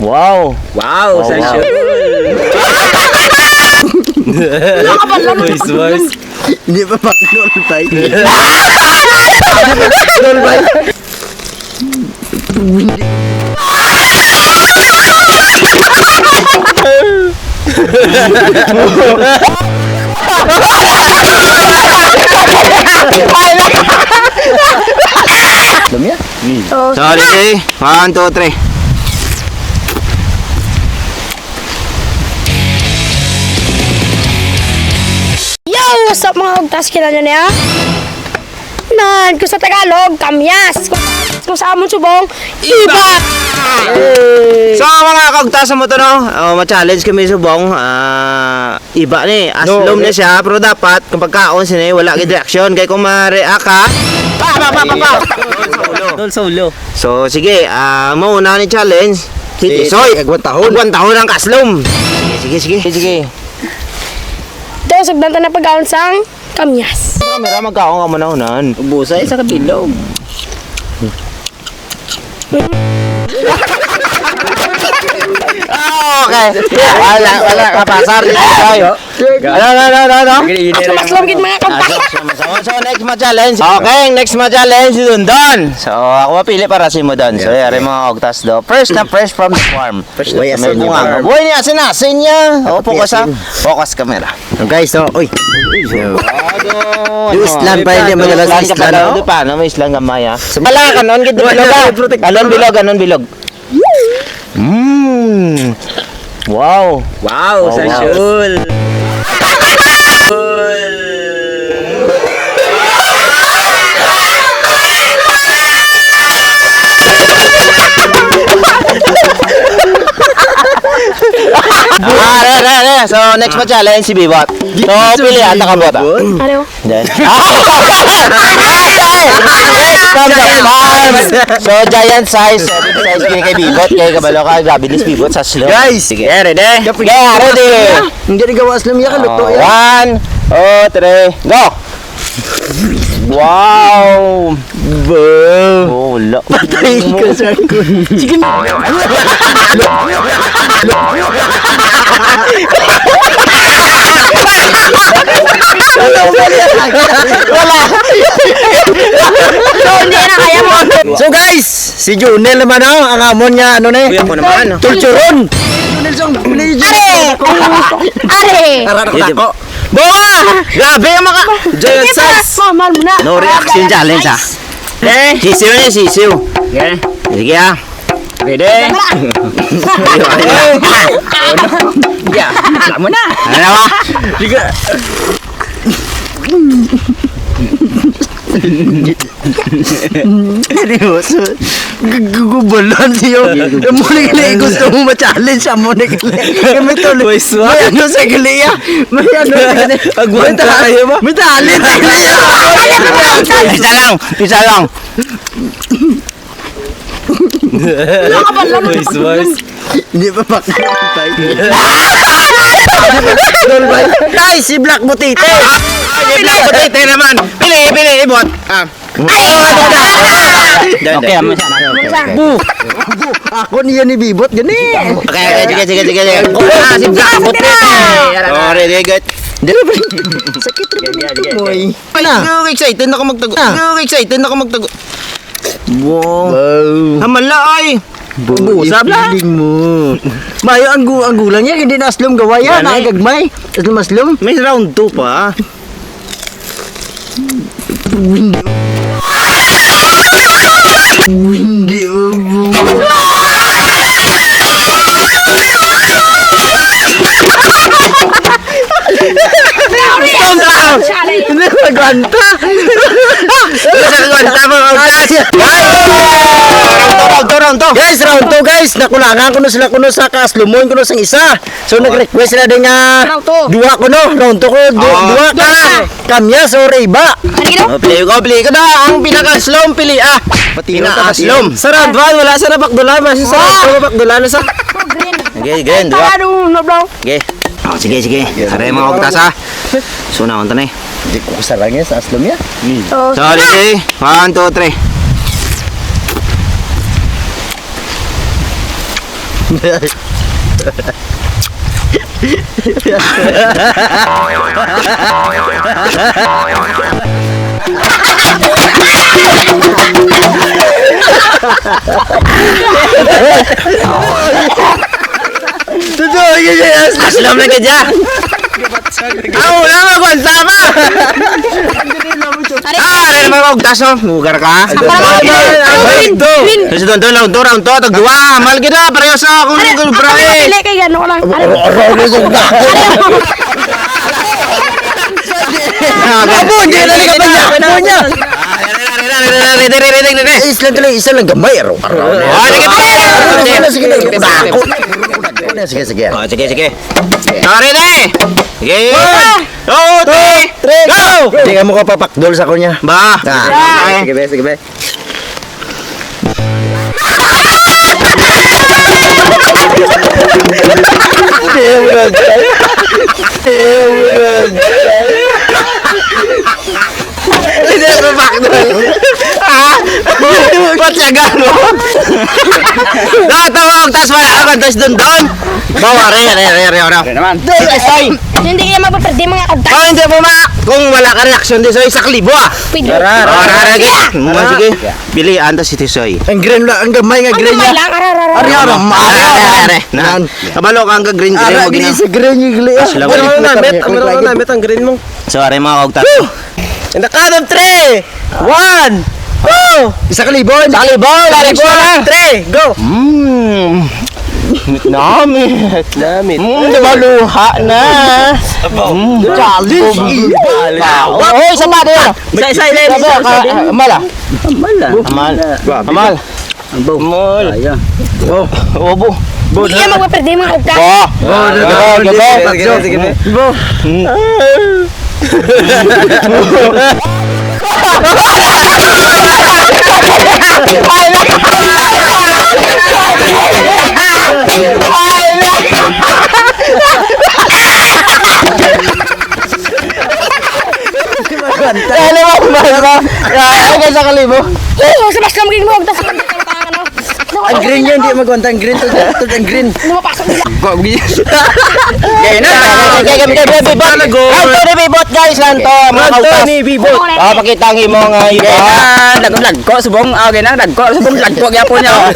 Wow. Wow, sa show. Hindi pa paknol tayo. Lumya? Sorry, 1, 2, 3. Yo! What's up mga ugtas? Kilala nyo niya? Nan, kung sa Tagalog, kamyas. Kung sa amon subong, iba! So mga kaugtasan mo to no, ma-challenge kami subong. Iba ni, aslom na siya, pero dapat kung pagkaon sini wala gid reaction kay kung ma-react ka. Solo. So sige, mauna ni challenge. Soy, Agwan tahon. Agwan tahon ang kaslom. Sige. Ito, sagdan na pag-aon sang kamyas. Kamera magkaon ka manahunan. Busay sa kabilog. Okay. Wala kapasar dito tayo. Ano? Mas gid mga kaugtas. So next ma-challenge. Okay, next ma-challenge si Dondon. So ako mapili para si mo Don. So yari mga ogtas do. First from the farm. Boy, asin niya farm. Boy ni asin niya. Focus ha. Focus camera. So guys, so, oy. Yung islan pa hindi madalas islan, no? Paano may islan gamay ha? Bala kanon gid bilog. Kanon bilog. Wow. Sa shul. So next pa challenge si Bibot. So pili ata ka bot. Ano? From the farm. So giant size kini kay Bibot kay kabalo ka grabe this Bibot sa slow. Guys, Sige, ready? Ready. hindi rin gawas lang yan, kaluto yan. 1, 2, 3, go! Wow! Oh, wala. Patay ka sa kun. Sige na. So guys, si Junel naman ang amon niya ano na Kuya ko naman. Tulchuron. Are! Bunga! Grabe ang mga giant size. Mahal mo na. No reaction challenge ha. Sisiw niya, sisiw. Okay. Sige ha. Ready? Yeah, alam mo na. Ano ba? Sige. Seryoso. Gugubulan siyo. Mo na gali gusto mo ma-challenge mo na gali. Kami tuloy. May ano sa gali ya. May ano sa gali. Agwan tayo ba? May talent sa gali ya. Isa lang. Hindi pa pakatay. Guys, si Black Butite. Black potato naman. Pili, ibot. Okay, amo siya. Ako niya ni Bibot gani. Okay, sige. Si Black potato. Oh, ready, good. Dili ba? Sakit rin mo. Excited na ako magtago. Wow. Hamala ay. Usap lang. Mo. Mayo ang gulang niya hindi na aslom gawaya na gagmay. Aslom. May round 2 pa. Hindi. Hindi magwanta. Round 2. Guys, round 2 guys. Nakulangan ko na sila kuno sa kaslumon ko sang isa. So nag-request sila din nga duwa ko no. Round 2 ko duwa ka. Kamyas or iba. Pili ko na ang pinaka-slom pili pinaka-slom. Sa round 1 wala sa nabakdula, mas sa round 2 bakdula na sa. Okay, duwa. Okay. Sige. Aray mga ogtas ha. So na unta na eh. Hindi ko kasarangin sa aslom ya. Sorry. 1, 2, 3. Totoo yun. Aslam na ka dyan. Wala magwanta pa. Rin naman magtas no. Lugar ka. Kasi doon, round to, tagduwa. Mahal kita, pareho sa akong brahe. Pili kay gano ko lang. Abo, hindi na liga pa niya. Abo niya. Isa lang gamay. Sige. Sige. Ready? Sige. 2, 3, go! Hindi ka mo kapapakdol sa kunya. Ba? Sige be. Hindi mo bakdol. Ba't siya gano'n? Nakatawag, tas wala ka, tas doon. Bawa, re. Hindi kaya magpaperdi mga kagtas. Oh, hindi mo kung wala ka reaksyon din, Soy, sa klibo ah. Pwede. Sige. Bilian to si Tisoy. Ang green lang, ang gamay nga green Ano niya. lang? Are. Kabalo ka ang green. Ara, Mo gini sa green yung gili. Meron na ang green mo. So, are mga kagtas. In the count of 3, 1, 2. Isa kalibon. Reaksyon na. 3, go. Namit. Luha na. Challenge. Oh, isa pa din. Isa. Amal. Obo. Hindi kaya magpaperdi mga kagtas. Sa kalibo. Sa mas lamging mo kagtas. Ang green yun, hindi magwanta. Ang green to ang green. Lumapasok nila. Kaya na. Anthony Bibot guys, lanto mga kautas. Bibot. Pakita ang imong iba. Lagko subong lagko subong lagko gyapon niya.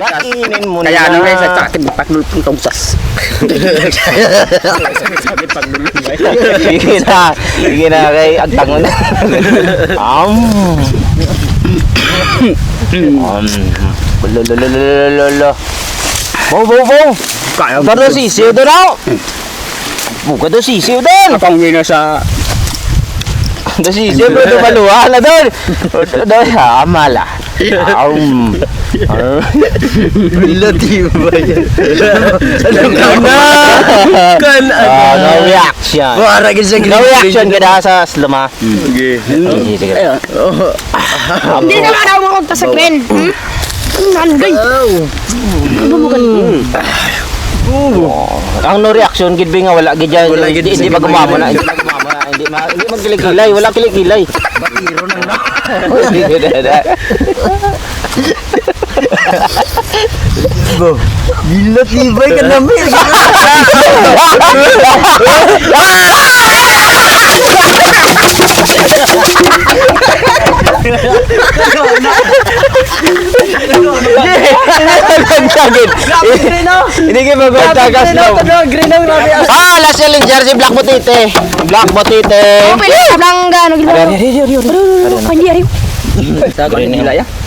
Kainin mo na. Kaya ano guys, sa akin pakdul pang tungsas. Sige na kay agtangon. Lolo. Bo. Kado sisiw doon ako. Buka doon sisiw doon. Akong wino sa Doon sisiw doon maluha na doon. Doon mala. Tibay. No reaction. No reaction ka na sa sluma. Sige. Hindi na araw mo kagtas sa green. Nanggay. Ang no reaction gid nga wala gid yan. Hindi pa gumamo na. Hindi magkilikilay, wala kilikilay. Batiro nang na. Gila tibay ka namin. Hindi kayo mag-tagas no. Last challenger si Black Botite. Pili ka lang gano'n. Panyari.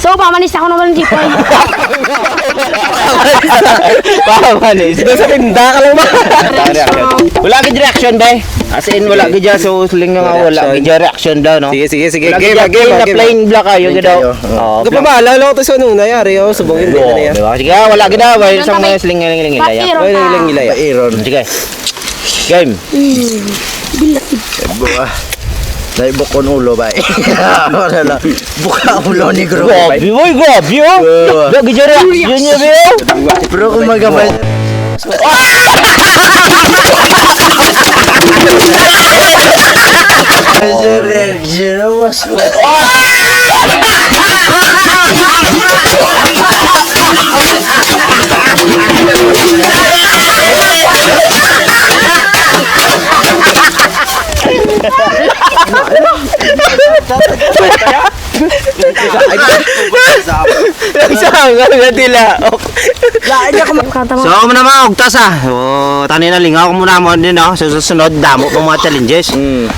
So, pamanis ako naman ng tipoy. Pamanis. Sa tinda ka lang ba? Wala gid reaction ba? As in wala gid so sling nga wala gid reaction daw no. Sige. Game na plain black kayo gid daw. Kapag maalala ko to sa nung nayari subongin din na yan. Sige, wala gid daw isang mga sling ilaya. Iron. Sige. Game. Naibukon ulo ba? Buka ulo ni Gro. Grabe oh. Gagi reaction niya ba? Pero kung magabay reaction was nga tila. Lain niya kung Kata mo. So, ako muna mga ugtas So, tani na lingaw ko muna mo din Sa susunod, damo pa mga challenges.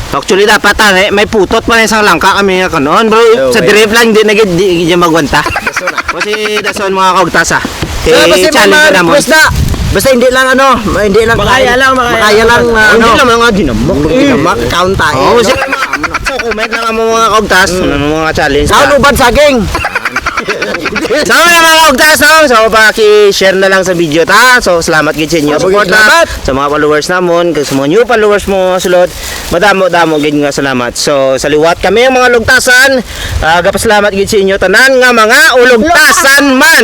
Actually, dapat may putot pa na isang langka kami nga kanon. Bro, sa drip lang, di magwanta. Kasi dason mga kaugtas challenge na mo. Basta hindi lang hindi lang makaya lang Hindi lang mga ginamak. Count tayo. Oo, so comment lang mo mga kaugtas. Mga challenge. Saan ubad saging? So mga kaugtas so paki-share na lang sa video So salamat gid sa inyo support sa mga followers namon sa mga new followers mo sulod. Madamo gid nga salamat. So sa liwat kami ang mga lugtasan. Gapasalamat gid sa inyo tanan nga mga ulugtasan man.